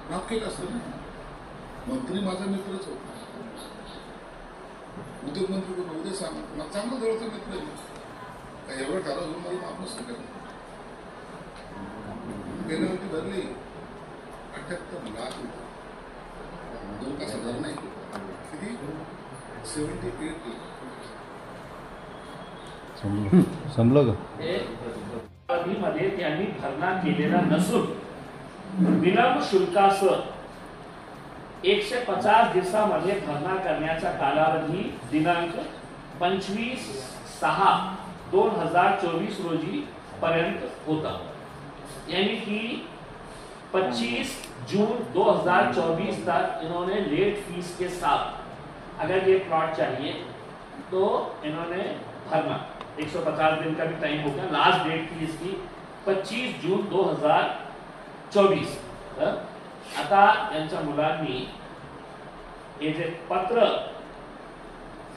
नाकेल असतं ना, मंत्री माझा मित्रच होता, उद्योगमंत्री कोण उद्या सांग चांगला जवळचा मित्र आहे. काय एवढं ठरवलं मला माफ नसतं का? पेनल्टी भरली 78 लाख रुपये, 2,000 नाही किती 78 लाख. समजलं का? मध्ये त्यांनी भरणा केलेला नसून विलंब शुल्कासह 150 दिवसामध्ये भरणा करण्याचा कालावधी दिनांक 25/6/2024 रोजी पर्यंत होता, यानी कि 25 जून 2024 तक इन्होंने लेट फीस के साथ अगर ये प्लॉट चाहिए तो इन्होंने भरना. 150 दिन का भी टाइम हो गया. लास्ट डेट थी इसकी 25 जून 2024. आता यांच्या मुलांनी हे जे पत्र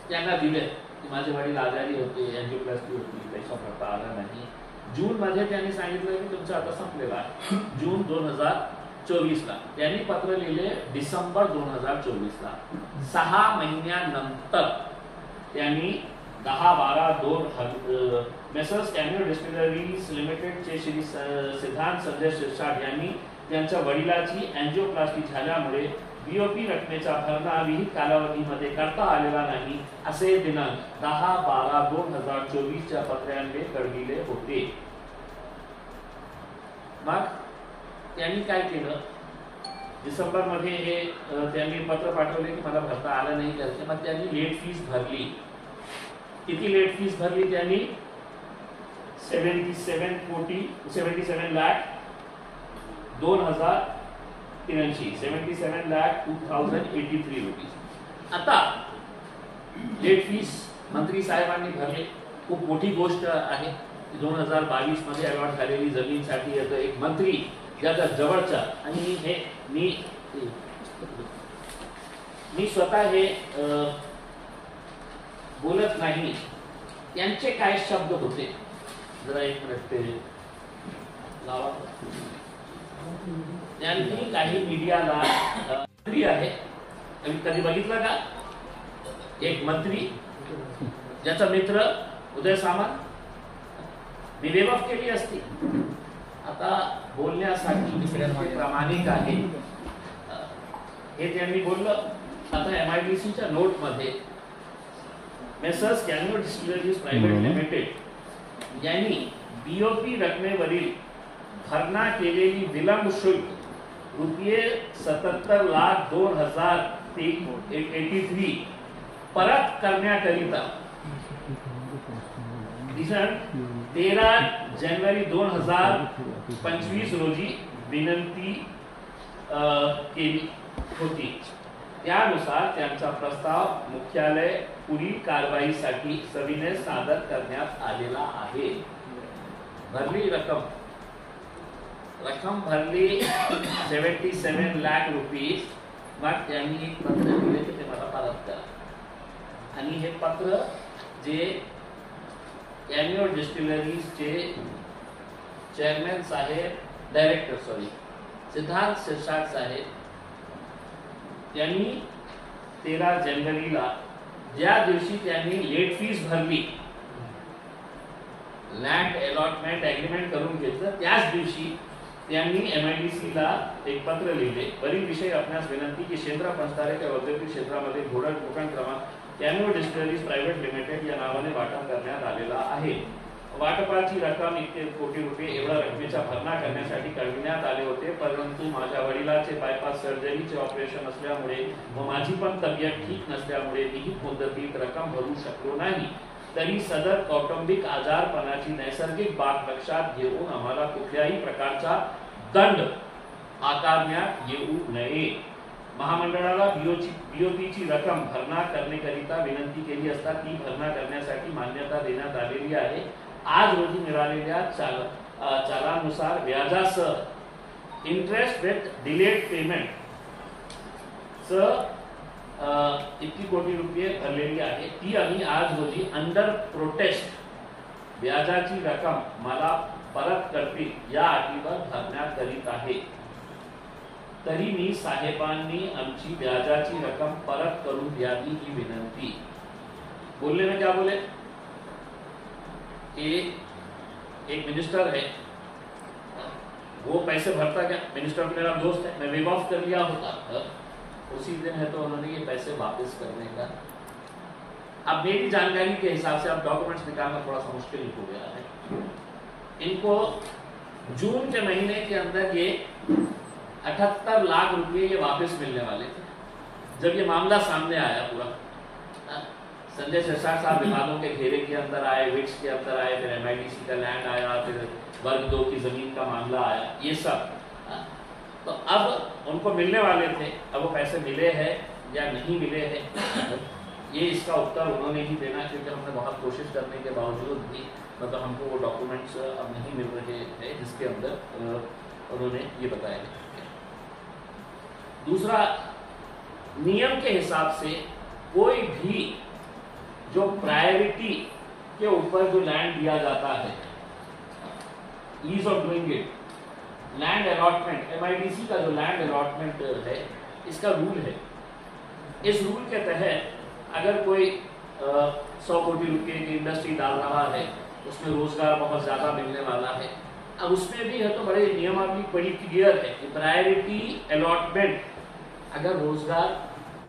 त्यांना दिले की माझे वडील आजारी होते, एंजिओप्लास्टी होती, पैसा भरता आला नाही. जून मध्ये त्यांनी सांगितलं की तुमचं आता संपलेलं आहे. जून 2024 ला त्यांनी पत्र लिहिले. डिसेंबर 2024 ला 6 महिन्यानंतर त्यांनी 10/12/2 मेसर्स कॅन्युअल डिस्टिलरीज लिमिटेडचे श्री सिद्धांत संजय शिरसाट यांनी त्यांच्या वडिलाची एंजिओप्लास्टी झाल्यामुळे बीओपी रकमेचा भरणा विहित कालावधीमध्ये करता आलेला नाही असे दिनांक 10/12/2024 च्या पत्रांनी कळविले होते. मग त्यांनी काय केलं? डिसेंबर मध्ये हे त्यांनी पत्र पाठवले की मला भरता आलं नाही करते. मग त्यांनी लेट फीस भरली. किती लेट फीस भरली त्यांनी? 77 लाख 2,083 77,02,083 रुपीज. आता लेट फीस मंत्री साहेबांनी भरले. खूप मोठी गोष्ट आहे. 2022 मध्ये अलॉट झालेली जमीनसाठी येतो एक मंत्री ज्याचा जवळचा, आणि हे मी स्वतः हे बोलत नाही, त्यांचे काय शब्द होते जरा एक मिनिट ते लावा. त्यांनी काही मीडियाला मंत्री आहे कधी बघितलं का? एक मंत्री ज्याचा मित्र उदय सामंत, मी बेवफ केली असती. आता बोलण्यासाठी प्रामाणिक आहे हे त्यांनी बोललं. आता MIDCच्या नोट मध्ये मेसर्स कॅन्युअल डिस्टिलरीज प्रायव्हेट लिमिटेड यांनी बीओपी रकमेवरील भरणा केलेली विलंब शुल्क ₹77,02,083 परत करण्याकरिता 13 जानेवारी 2025 रोजी विनंती केली होती. त्यानुसार त्यांचा प्रस्ताव मुख्यालय पुढील कारवाईसाठी सविनय सादर करण्यात आलेला आहे. भरली रक्कम भरली 77 लाख रुपीज. मग त्यांनी एक पत्र दिले की ते मला परत करा. आणि हे पत्र जे कॅन्युअल डिस्टिलरीजचे चेअरमॅन साहेब डायरेक्टर सिद्धांत शिरसाट साहेब त्यांनी 13 जानेवारीला ज्या दिवशी त्यांनी लेट फीस भरली, लँड अलॉटमेंट एग्रीमेंट करून घेतलं, त्याच दिवशी त्यांनी MIDCला एक पत्र लिहिले. वरील विषय आपणास विनंती की शेंद्रा पंचतारे त्या औद्योगिक क्षेत्रामध्ये घोडण क्रमांक कॅन्युअल डिस्टिलरीज प्रायव्हेट लिमिटेड या नावाने वाटप करण्यात आलेला आहे. वाटपाची रक्कम 1 कोटी रुपये एवढा रकमेचा भरणा करण्यासाठी कळविण्यात आले होते, परंतु माझ्या वडिलांचे बायपास सर्जरीचे ऑपरेशन असल्यामुळे व माझी पण तब्येत ठीक नसल्यामुळे विहित मुदतीत रक्कम भरू शकलो नाही. तरी सदर कौटुंबिक आजारपणाची नैसर्गिक बाब लक्षात घेऊन आम्हाला कुठल्याही प्रकारचा दंड आकारण्यात येऊ नये. महामंडळाला बीओपीची रक्कम भरणा करण्याकरिता विनंती केली असता ती भरणा करण्यासाठी मान्यता देण्यात आलेली आहे. आज रोजी मिळालेल्या चालानुसार व्याजासह इंटरेस्ट विथ डिलेड पेमेंट इतकी कोटी रुपये भरलेली आहे ती आम्ही आज रोजी अंडर प्रोटेस्ट व्याजाची रक्कम मला परत करतील या अटीवर भरण्याकरीत आहे. तरी मी साहेबांनी आमची व्याजाची रक्कम परत करून द्यावी ही विनंती. बोलने में क्या बोले कि एक मिनिस्टर है वो पैसे भरता क्या, मिनिस्टर मेरा दोस्त है, मैं वेव ऑफ कर लिया होता उसी दिन है तो उन्होंने ये पैसे वापस करने का. अब मेरी जानकारी के हिसाब से अब डॉक्यूमेंट्स निकालना थोड़ा सा मुश्किल हो गया है. इनको जून के महीने के अंदर ये 78 लाख रुपए ये वापस मिलने वाले थे. जब ये मामला सामने आया पूरा, संजय सिरसाट साहब विवादों के घेरे के अंदर आए, विक्स के अंदर आए, फिर MIDC का लैंड आया, फिर वर्ग 2 की जमीन का मामला आया, ये सब. तो अब उनको मिलने वाले थे, अब वो पैसे मिले हैं या नहीं मिले हैं ये इसका उत्तर उन्होंने ही देना, क्योंकि हमने बहुत कोशिश करने के बावजूद भी मतलब हमको वो डॉक्यूमेंट्स अब नहीं मिल रहे हैं जिसके अंदर उन्होंने ये बताया. दूसरा, नियम के हिसाब से कोई भी जो प्रायोरिटी के ऊपर जो लैंड दिया जाता है, ease of doing it, land allotment, MIDC का जो लैंड अलॉटमेंट है इसका रूल है. इस रूल के तहत अगर कोई 100 कोटी रुपए की इंडस्ट्री डाल रहा है, उसमें रोजगार बहुत ज्यादा मिलने वाला है. अब उसमें भी है तो बड़े नियमावली बड़ी क्लियर है कि प्रायोरिटी अलॉटमेंट अगर रोजगार